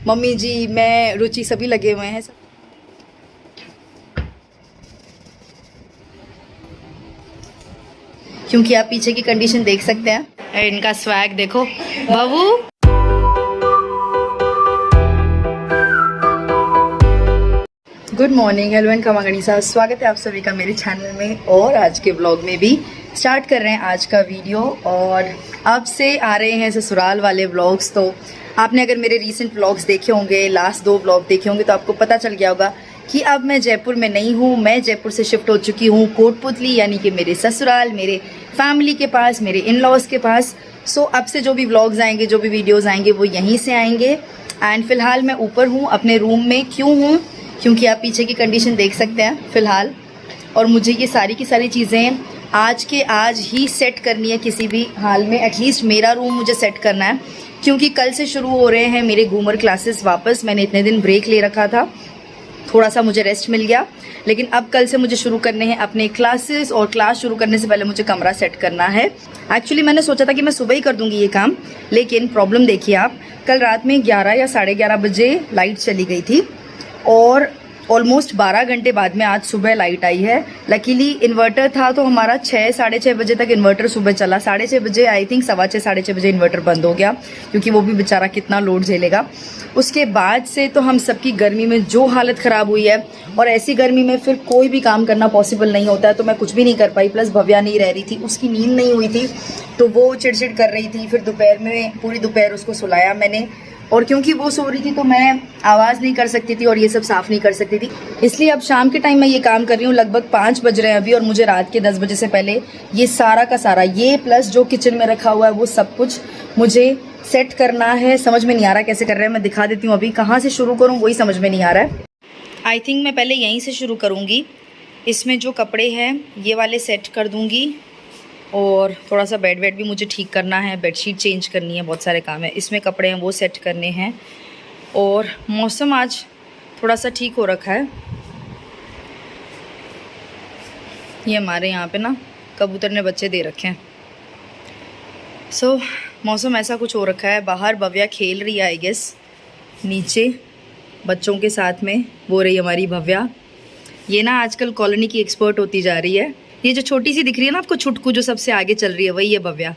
Mummy जी, मैं, रुचि सभी लगे हुए हैं। क्योंकि आप पीछे की कंडीशन देख सकते हैं, इनका स्वैग देखो। बाबू गुड मॉर्निंग, हेलो एंड खमा गणिसा। स्वागत है आप सभी का मेरे चैनल में और आज के व्लॉग में भी। स्टार्ट कर रहे हैं आज का वीडियो और अब से आ रहे हैं ससुराल वाले व्लॉग्स। तो आपने अगर मेरे रीसेंट व्लॉग्स देखे होंगे, लास्ट 2 व्लॉग देखे होंगे, तो आपको पता चल गया होगा कि अब मैं जयपुर में नहीं हूँ। मैं जयपुर से शिफ्ट हो चुकी हूँ कोटपुतली, यानी कि मेरे ससुराल, मेरे फैमिली के पास, मेरे इन लॉज के पास। सो अब से जो भी व्लॉग्स आएंगे, जो भी वीडियोज़ आएंगे, वो यहीं से आएंगे। एंड फिलहाल मैं ऊपर हूँ अपने रूम में। क्यों हूँ? क्योंकि आप पीछे की कंडीशन देख सकते हैं फ़िलहाल। और मुझे ये सारी की सारी चीज़ें आज के आज ही सेट करनी है किसी भी हाल में। एटलीस्ट मेरा रूम मुझे सेट करना है, क्योंकि कल से शुरू हो रहे हैं मेरे घूमर क्लासेस वापस। मैंने इतने दिन ब्रेक ले रखा था, थोड़ा सा मुझे रेस्ट मिल गया, लेकिन अब कल से मुझे शुरू करने हैं अपने क्लासेस। और क्लास शुरू करने से पहले मुझे कमरा सेट करना है। एक्चुअली मैंने सोचा था कि मैं सुबह ही कर दूंगी ये काम, लेकिन प्रॉब्लम देखिए आप, कल रात में 11 या 11:30 बजे लाइट चली गई थी और ऑलमोस्ट 12 घंटे बाद में आज सुबह लाइट आई है। लकीली इन्वर्टर था तो हमारा 6 साढ़े 6 बजे तक इन्वर्टर सुबह चला। 6:30 बजे आई थिंक 6:15 साढ़े 6 बजे इन्वर्टर बंद हो गया, क्योंकि वो भी बेचारा कितना लोड झेलेगा। उसके बाद से तो हम सबकी गर्मी में जो हालत ख़राब हुई है, और ऐसी गर्मी में फिर कोई भी काम करना पॉसिबल नहीं होता है, तो मैं कुछ भी नहीं कर पाई। प्लस भव्या नहीं रह रही थी, उसकी नींद नहीं हुई थी, तो वो चिड़चिड़ कर रही थी। फिर दोपहर में पूरी दोपहर उसको सुलाया मैंने, और क्योंकि वो सो रही थी तो मैं आवाज़ नहीं कर सकती थी और ये सब साफ़ नहीं कर सकती थी, इसलिए अब शाम के टाइम मैं ये काम कर रही हूँ। लगभग 5 बज रहे हैं अभी, और मुझे रात के 10 बजे से पहले ये सारा का सारा, ये प्लस जो किचन में रखा हुआ है, वो सब कुछ मुझे सेट करना है। समझ में नहीं आ रहा कैसे कर रहे हैं। मैं दिखा देती हूँ अभी, कहाँ से शुरू करूँ वही समझ में नहीं आ रहा है। आई थिंक मैं पहले यहीं से शुरू करूँगी। इसमें जो कपड़े हैं ये वाले सेट कर दूँगी, और थोड़ा सा बेड वेड भी मुझे ठीक करना है, बेडशीट चेंज करनी है, बहुत सारे काम है। इसमें कपड़े हैं वो सेट करने हैं। और मौसम आज थोड़ा सा ठीक हो रखा है। ये हमारे यहाँ पे ना कबूतर ने बच्चे दे रखे हैं। सो मौसम ऐसा कुछ हो रखा है। बाहर भव्या खेल रही है आई गेस, नीचे बच्चों के साथ में वो रही हमारी भव्या। ये ना आजकल कॉलोनी की एक्सपर्ट होती जा रही है। ये जो छोटी सी दिख रही है ना आपको, छुटकू, जो सबसे आगे चल रही है, वही है भव्या।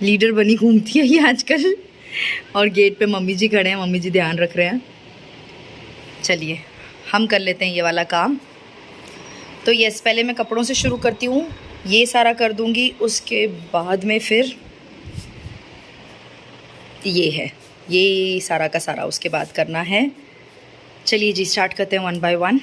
लीडर बनी घूमती है ये आजकल। और गेट पे मम्मी जी खड़े हैं, मम्मी जी ध्यान रख रहे हैं। चलिए हम कर लेते हैं ये वाला काम। तो यस, पहले मैं कपड़ों से शुरू करती हूँ, ये सारा कर दूँगी। उसके बाद में फिर ये है, ये सारा का सारा उसके बाद करना है। चलिए जी, स्टार्ट करते हैं 1 बाय 1।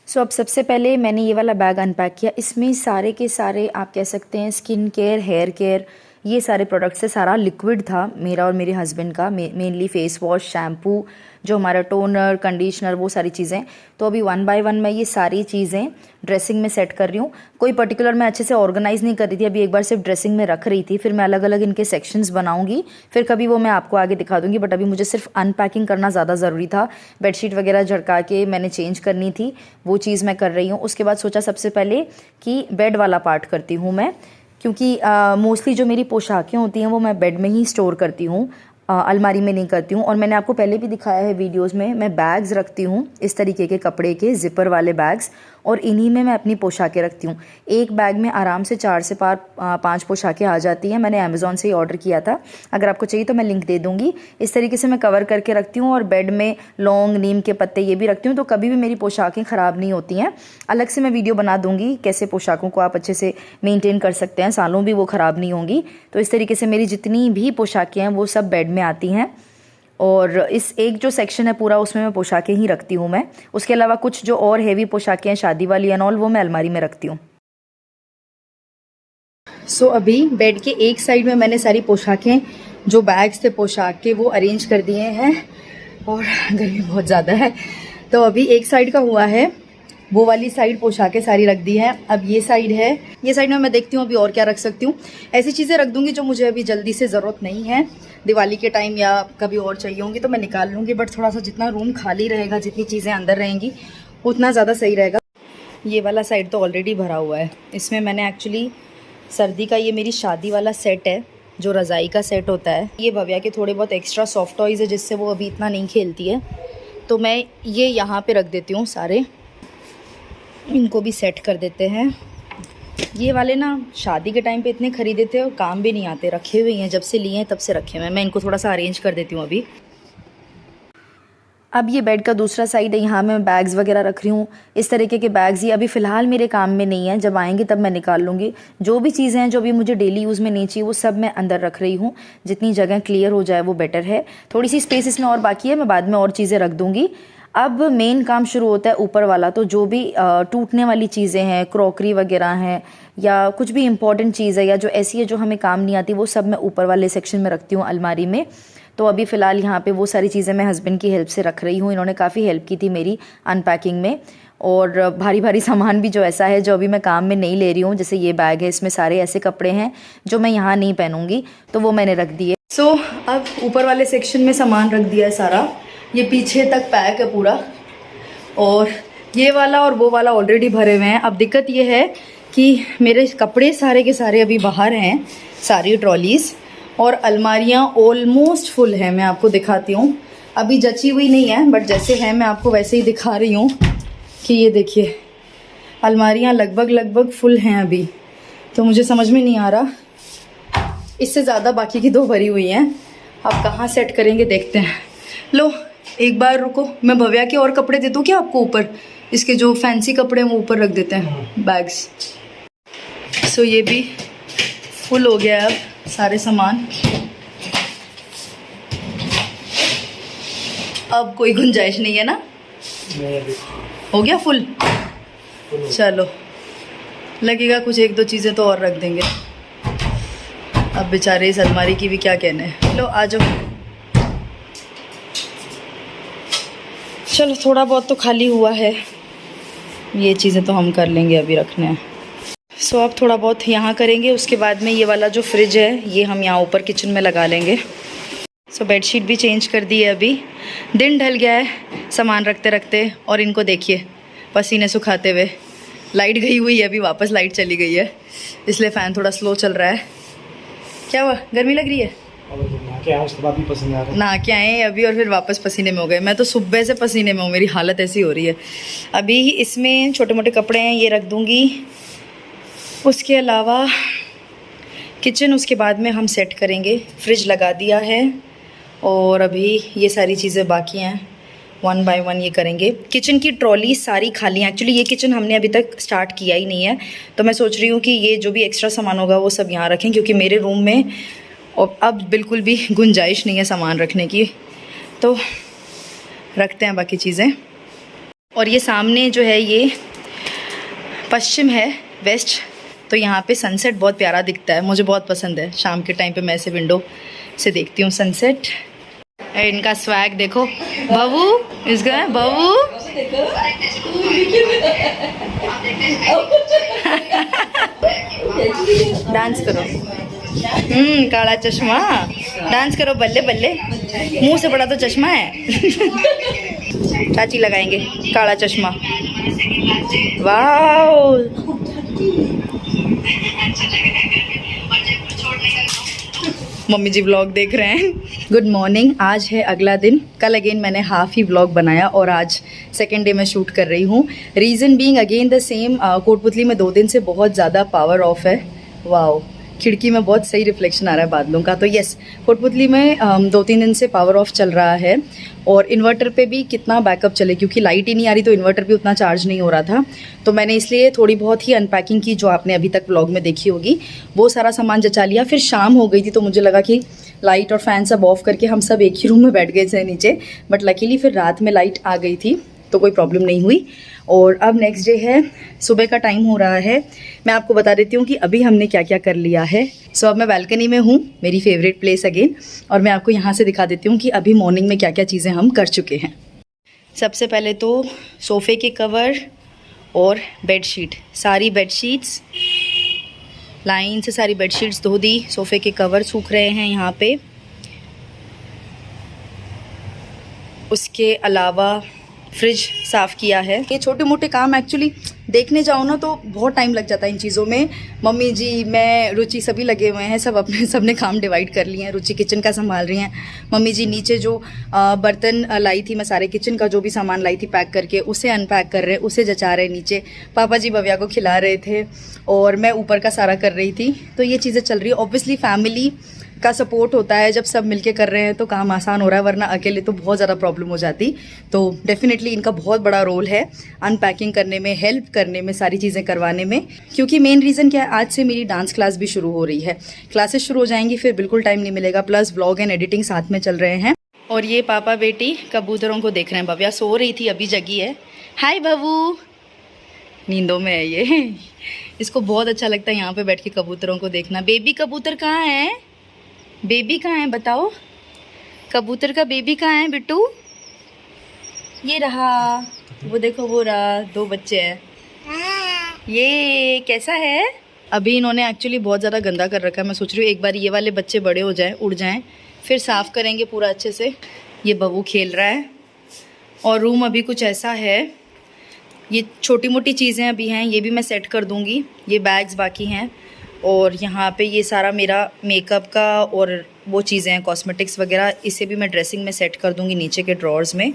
सो अब सबसे पहले मैंने ये वाला बैग अनपैक किया। इसमें सारे के सारे आप कह सकते हैं स्किन केयर, हेयर केयर, ये सारे प्रोडक्ट्स से सारा लिक्विड था मेरा और मेरे हस्बैंड का। मेनली फेस वॉश, शैम्पू, जो हमारा टोनर, कंडीशनर, वो सारी चीज़ें। तो अभी 1 बाय 1 मैं ये सारी चीज़ें ड्रेसिंग में सेट कर रही हूँ। कोई पर्टिकुलर मैं अच्छे से ऑर्गेनाइज़ नहीं कर रही थी, अभी एक बार सिर्फ ड्रेसिंग में रख रही थी। फिर मैं अलग अलग इनके सेक्शंस बनाऊंगी, फिर कभी वो मैं आपको आगे दिखा दूंगी। बट अभी मुझे सिर्फ अनपैकिंग करना ज़्यादा ज़रूरी था। बेडशीट वगैरह झड़का के मैंने चेंज करनी थी, वो चीज़ मैं कर रही हूँ। उसके बाद सोचा सबसे पहले कि बेड वाला पार्ट करती हूँ मैं, क्योंकि मोस्टली जो मेरी पोशाकें होती हैं वो मैं बेड में ही स्टोर करती हूँ, अलमारी में नहीं करती हूँ। और मैंने आपको पहले भी दिखाया है वीडियोस में, मैं बैग्स रखती हूँ इस तरीके के कपड़े के जिपर वाले बैग्स, और इन्हीं में मैं अपनी पोशाकें रखती हूँ। एक बैग में आराम से 4 से 5 पोशाकें आ जाती हैं। मैंने अमेज़ॉन से ही ऑर्डर किया था, अगर आपको चाहिए तो मैं लिंक दे दूँगी। इस तरीके से मैं कवर करके रखती हूँ। और बेड में लौंग, नीम के पत्ते ये भी रखती हूँ, तो कभी भी मेरी पोशाकें ख़राब नहीं होती हैं। अलग से मैं वीडियो बना दूँगी कैसे पोशाकों को आप अच्छे से मेनटेन कर सकते हैं, सालों भी वो ख़राब नहीं होंगी। तो इस तरीके से मेरी जितनी भी पोशाकें हैं वो सब बेड में आती हैं। और इस एक जो सेक्शन है पूरा, उसमें मैं पोशाकें ही रखती हूँ मैं। उसके अलावा कुछ जो और हेवी पोशाकें हैं, शादी वाली एंड ऑल, वो मैं अलमारी में रखती हूँ। सो अभी बेड के एक साइड में मैंने सारी पोशाकें, जो बैग्स थे पोशाक के, वो अरेंज कर दिए हैं। और गर्मी बहुत ज़्यादा है, तो अभी एक साइड का हुआ है, वो वाली साइड पोशाकें सारी रख दी हैं। अब ये साइड है, ये साइड में मैं देखती हूँ अभी और क्या रख सकती हूँ। ऐसी चीज़ें रख दूँगी जो मुझे अभी जल्दी से ज़रूरत नहीं है, दिवाली के टाइम या कभी और चाहिए होंगी तो मैं निकाल लूँगी। बट थोड़ा सा जितना रूम खाली रहेगा, जितनी चीज़ें अंदर रहेंगी, उतना ज़्यादा सही रहेगा। ये वाला साइड तो ऑलरेडी भरा हुआ है। इसमें मैंने एक्चुअली सर्दी का, ये मेरी शादी वाला सेट है, जो रज़ाई का सेट होता है। ये भव्या के थोड़े बहुत एक्स्ट्रा सॉफ्ट टॉयज़ है जिससे वो अभी इतना नहीं खेलती है, तो मैं ये यहाँ पे रख देती हूँ सारे। इनको भी सेट कर देते हैं। ये वाले ना शादी के टाइम पे इतने ख़रीदे थे और काम भी नहीं आते, रखे हुए हैं, जब से लिए हैं तब से रखे हुए हैं। मैं इनको थोड़ा सा अरेंज कर देती हूँ अभी। अब ये बेड का दूसरा साइड है, यहाँ मैं बैग्स वगैरह रख रही हूँ। इस तरीके के बैग्स ये अभी फ़िलहाल मेरे काम में नहीं है, जब आएंगे तब मैं निकाल लूँगी। जो भी चीज़ें हैं जो भी मुझे डेली यूज़ में नहीं चाहिए वो सब मैं अंदर रख रही हूँ। जितनी जगह क्लियर हो जाए वो बेटर है। थोड़ी सी स्पेस इसमें और बाकी है, मैं बाद में और चीज़ें रख दूँगी। अब मेन काम शुरू होता है ऊपर वाला। तो जो भी टूटने वाली चीज़ें हैं, क्रॉकरी वगैरह हैं या कुछ भी इंपॉर्टेंट चीज़ है या जो ऐसी है जो हमें काम नहीं आती, वो सब मैं ऊपर वाले सेक्शन में रखती हूँ अलमारी में। तो अभी फ़िलहाल यहाँ पे वो सारी चीज़ें मैं हस्बैंड की हेल्प से रख रही हूँ। इन्होंने काफ़ी हेल्प की थी मेरी अनपैकिंग में। और भारी भारी सामान भी जो ऐसा है जो अभी मैं काम में नहीं ले रही हूँ, जैसे ये बैग है, इसमें सारे ऐसे कपड़े हैं जो मैं यहाँ नहीं पहनूँगी, तो वो मैंने रख दिए। सो अब ऊपर वाले सेक्शन में सामान रख दिया है सारा। ये पीछे तक पैक है पूरा, और ये वाला और वो वाला ऑलरेडी भरे हुए हैं। अब दिक्कत ये है कि मेरे कपड़े सारे के सारे अभी बाहर हैं, सारी ट्रॉलीज़, और अलमारियाँ ऑलमोस्ट फुल है। मैं आपको दिखाती हूँ, अभी जची हुई नहीं है बट जैसे है मैं आपको वैसे ही दिखा रही हूँ कि ये देखिए अलमारियाँ लगभग फुल हैं अभी। तो मुझे समझ में नहीं आ रहा, इससे ज़्यादा बाकी की 2 भरी हुई हैं। अब कहाँ सेट करेंगे देखते हैं। लो एक बार रुको, मैं भव्या के और कपड़े दे दूँ क्या आपको ऊपर? इसके जो फैंसी कपड़े हैं वो ऊपर रख देते हैं बैग्स। सो ये भी फुल हो गया अब सारे सामान। अब कोई गुंजाइश नहीं है ना? हो गया फुल? चलो, लगेगा कुछ 1-2 चीज़ें तो और रख देंगे। अब बेचारे इस अलमारी की भी क्या कहने हैं। लो आ जाओ। चलो थोड़ा बहुत तो खाली हुआ है, ये चीज़ें तो हम कर लेंगे, अभी रखने हैं। सो अब थोड़ा बहुत यहाँ करेंगे, उसके बाद में ये वाला जो फ्रिज है ये हम यहाँ ऊपर किचन में लगा लेंगे। सो बेडशीट भी चेंज कर दी है। अभी दिन ढल गया है सामान रखते रखते, और इनको देखिए पसीने सुखाते हुए। लाइट गई हुई है, अभी वापस लाइट चली गई है, इसलिए फ़ैन थोड़ा स्लो चल रहा है। क्या हुआ, गर्मी लग रही है? नहा के आए अभी और फिर वापस पसीने में हो गए। मैं तो सुबह से पसीने में हूँ, मेरी हालत ऐसी हो रही है। अभी इसमें छोटे मोटे कपड़े हैं, ये रख दूँगी। उसके अलावा किचन उसके बाद में हम सेट करेंगे। फ्रिज लगा दिया है और अभी ये सारी चीज़ें बाकी हैं, 1 बाय 1 ये करेंगे। किचन की ट्रॉली सारी खाली हैं। एक्चुअली ये किचन हमने अभी तक स्टार्ट किया ही नहीं है, तो मैं सोच रही हूँ कि ये जो भी एक्स्ट्रा सामान होगा वो सब यहाँ रखें, क्योंकि मेरे रूम में और अब बिल्कुल भी गुंजाइश नहीं है सामान रखने की। तो रखते हैं बाकी चीज़ें। और ये सामने जो है ये पश्चिम है, वेस्ट, तो यहाँ पे सनसेट बहुत प्यारा दिखता है, मुझे बहुत पसंद है। शाम के टाइम पे मैं ऐसे विंडो से देखती हूँ सनसेट। इनका स्वैग देखो, बाबू इसका बाबू डांस करो। काला चश्मा, डांस करो बल्ले बल्ले, मुंह से बड़ा तो चश्मा है। चाची लगाएंगे काला चश्मा। वाह, मम्मी जी व्लॉग देख रहे हैं। गुड मॉर्निंग, आज है अगला दिन। कल अगेन मैंने हाफ ही व्लॉग बनाया और आज सेकेंड डे में शूट कर रही हूँ। Reason being again the same, Kotputli में 2 दिन से बहुत ज़्यादा पावर ऑफ है। वाओ, खिड़की में बहुत सही रिफ्लेक्शन आ रहा है बादलों का। तो यस, कोटपुतली में 2-3 दिन से पावर ऑफ चल रहा है, और इन्वर्टर पे भी कितना बैकअप चले, क्योंकि लाइट ही नहीं आ रही तो इन्वर्टर भी उतना चार्ज नहीं हो रहा था। तो मैंने इसलिए थोड़ी बहुत ही अनपैकिंग की, जो आपने अभी तक व्लॉग में देखी होगी, वो सारा सामान जचा लिया। फिर शाम हो गई थी तो मुझे लगा कि लाइट और फैन सब ऑफ करके हम सब एक ही रूम में बैठ गए थे नीचे, बट लकीली फिर रात में लाइट आ गई थी तो कोई प्रॉब्लम नहीं हुई। और अब नेक्स्ट डे है, सुबह का टाइम हो रहा है। मैं आपको बता देती हूँ कि अभी हमने क्या क्या कर लिया है। सो अब मैं बालकनी में हूँ, मेरी फेवरेट प्लेस अगेन, और मैं आपको यहाँ से दिखा देती हूँ कि अभी मॉर्निंग में क्या क्या चीज़ें हम कर चुके हैं। सबसे पहले तो सोफ़े के कवर और बेडशीट, सारी बेडशीट्स लाइन से सारी बेडशीट्स धो दी। सोफ़े के कवर सूख रहे हैं यहाँ पे। उसके अलावा फ्रिज साफ़ किया है। ये छोटे मोटे काम एक्चुअली देखने जाओ ना तो बहुत टाइम लग जाता है इन चीज़ों में। मम्मी जी, मैं, रुचि सभी लगे हुए हैं, सबने काम डिवाइड कर लिए हैं। रुचि किचन का संभाल रही हैं, मम्मी जी नीचे जो बर्तन लाई थी मैं, सारे किचन का जो भी सामान लाई थी पैक करके, उसे अनपैक कर रहे हैं, उसे जचा रहे हैं नीचे। पापा जी भव्या को खिला रहे थे और मैं ऊपर का सारा कर रही थी। तो ये चीज़ें चल रही है। ऑब्वियसली फैमिली का सपोर्ट होता है, जब सब मिलके कर रहे हैं तो काम आसान हो रहा है, वरना अकेले तो बहुत ज़्यादा प्रॉब्लम हो जाती। तो डेफिनेटली इनका बहुत बड़ा रोल है अनपैकिंग करने में, हेल्प करने में, सारी चीज़ें करवाने में। क्योंकि मेन रीज़न क्या है, आज से मेरी डांस क्लास भी शुरू हो रही है। क्लासेस शुरू हो जाएंगी फिर बिल्कुल टाइम नहीं मिलेगा, प्लस व्लॉग एंड एडिटिंग साथ में चल रहे हैं। और ये पापा बेटी कबूतरों को देख रहे हैं। भव्या सो रही थी, अभी जगी है। हाय भवू, नींदों में है ये। इसको बहुत अच्छा लगता है यहाँ पे बैठ के कबूतरों को देखना। बेबी कबूतर कहाँ है? बेबी कहाँ है बताओ? कबूतर का बेबी कहाँ है बिट्टू? ये रहा, वो देखो वो रहा, 2 बच्चे हैं। ये कैसा है? अभी इन्होंने एक्चुअली बहुत ज़्यादा गंदा कर रखा है। मैं सोच रही हूँ एक बार ये वाले बच्चे बड़े हो जाएं, उड़ जाएं, फिर साफ़ करेंगे पूरा अच्छे से। ये बबू खेल रहा है और रूम अभी कुछ ऐसा है। ये छोटी मोटी चीज़ें अभी हैं, ये भी मैं सेट कर दूँगी। ये बैग्स बाकी हैं और यहाँ पे ये सारा मेरा मेकअप का और वो चीज़ें हैं कॉस्मेटिक्स वगैरह, इसे भी मैं ड्रेसिंग में सेट कर दूँगी नीचे के ड्रॉर्स में।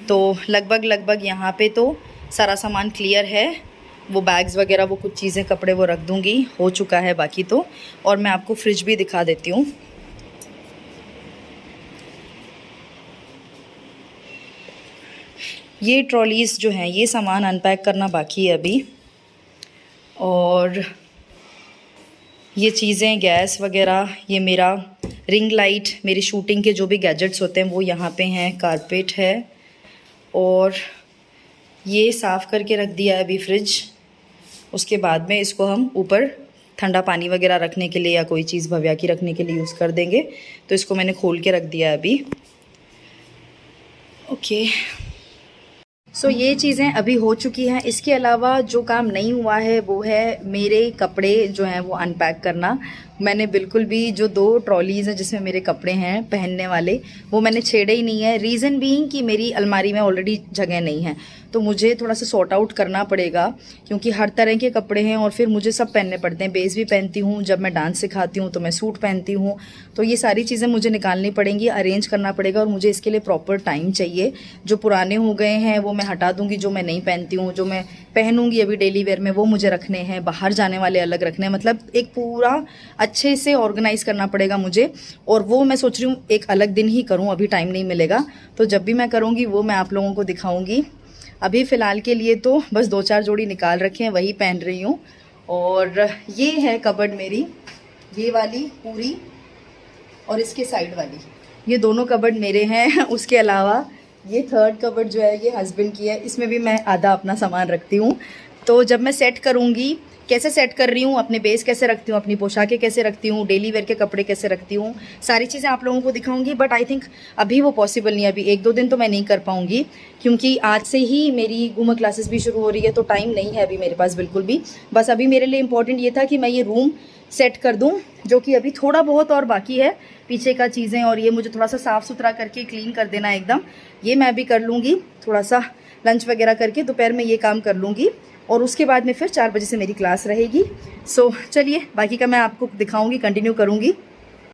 तो लगभग यहाँ पे तो सारा सामान क्लियर है। वो बैग्स वगैरह, वो कुछ चीज़ें, कपड़े वो रख दूँगी, हो चुका है बाकी तो। और मैं आपको फ्रिज भी दिखा देती हूँ। ये ट्रॉलीज़ जो हैं, ये सामान अनपैक करना बाकी है अभी। और ये चीज़ें, गैस वगैरह, ये मेरा रिंग लाइट, मेरी शूटिंग के जो भी गैजेट्स होते हैं वो यहाँ पे हैं। कारपेट है और ये साफ़ करके रख दिया है अभी फ्रिज। उसके बाद में इसको हम ऊपर ठंडा पानी वगैरह रखने के लिए या कोई चीज़ भव्या की रखने के लिए यूज़ कर देंगे। तो इसको मैंने खोल के रख दिया है अभी। ओके, सो ये चीज़ें अभी हो चुकी हैं। इसके अलावा जो काम नहीं हुआ है वो है मेरे कपड़े जो हैं वो अनपैक करना। मैंने बिल्कुल भी जो 2 ट्रॉलीज़ हैं जिसमें मेरे कपड़े हैं पहनने वाले, वो मैंने छेड़े ही नहीं है। रीज़न बीइंग कि मेरी अलमारी में ऑलरेडी जगह नहीं है, तो मुझे थोड़ा सा सॉर्ट आउट करना पड़ेगा, क्योंकि हर तरह के कपड़े हैं और फिर मुझे सब पहनने पड़ते हैं। बेस भी पहनती हूँ, जब मैं डांस सिखाती हूँ तो मैं सूट पहनती हूँ। तो ये सारी चीज़ें मुझे निकालनी पड़ेंगी, अरेंज करना पड़ेगा और मुझे इसके लिए प्रॉपर टाइम चाहिए। जो पुराने हो गए हैं वो मैं हटा दूँगी, जो मैं नहीं पहनती हूँ, जो मैं पहनूँगी अभी डेली वेयर में, वो मुझे रखने हैं। बाहर जाने वाले अलग रखने हैं। मतलब एक पूरा अच्छे से ऑर्गेनाइज़ करना पड़ेगा मुझे। और वो मैं सोच रही हूँ एक अलग दिन ही करूँ, अभी टाइम नहीं मिलेगा। तो जब भी मैं करूँगी वो मैं आप लोगों को दिखाऊँगी। अभी फ़िलहाल के लिए तो बस 2-4 जोड़ी निकाल रखे हैं, वही पहन रही हूँ। और ये है कबर्ड मेरी, ये वाली पूरी और इसके साइड वाली, ये दोनों कबर्ड मेरे हैं। उसके अलावा ये 3rd कबर्ड जो है ये हस्बैंड की है, इसमें भी मैं आधा अपना सामान रखती हूँ। तो जब मैं सेट करूँगी, कैसे सेट कर रही हूँ, अपने बेस कैसे रखती हूँ, अपनी पोशाकें कैसे रखती हूँ, डेली वेयर के कपड़े कैसे रखती हूँ, सारी चीज़ें आप लोगों को दिखाऊंगी। बट आई थिंक अभी वो पॉसिबल नहीं है, अभी 1-2 दिन तो मैं नहीं कर पाऊँगी, क्योंकि आज से ही मेरी घूमर क्लासेस भी शुरू हो रही है। तो टाइम नहीं है अभी मेरे पास बिल्कुल भी। बस अभी मेरे लिए इम्पॉर्टेंट ये था कि मैं ये रूम सेट कर दूँ, जो कि अभी थोड़ा बहुत और बाकी है, पीछे का चीज़ें, और ये मुझे थोड़ा सा साफ़ सुथरा करके क्लीन कर देना एकदम। ये मैं भी कर लूँगी, थोड़ा सा लंच वगैरह करके दोपहर में ये काम कर लूँगी। और उसके बाद में फिर 4 बजे से मेरी क्लास रहेगी। सो चलिए बाकी का मैं आपको दिखाऊंगी, कंटिन्यू करूंगी।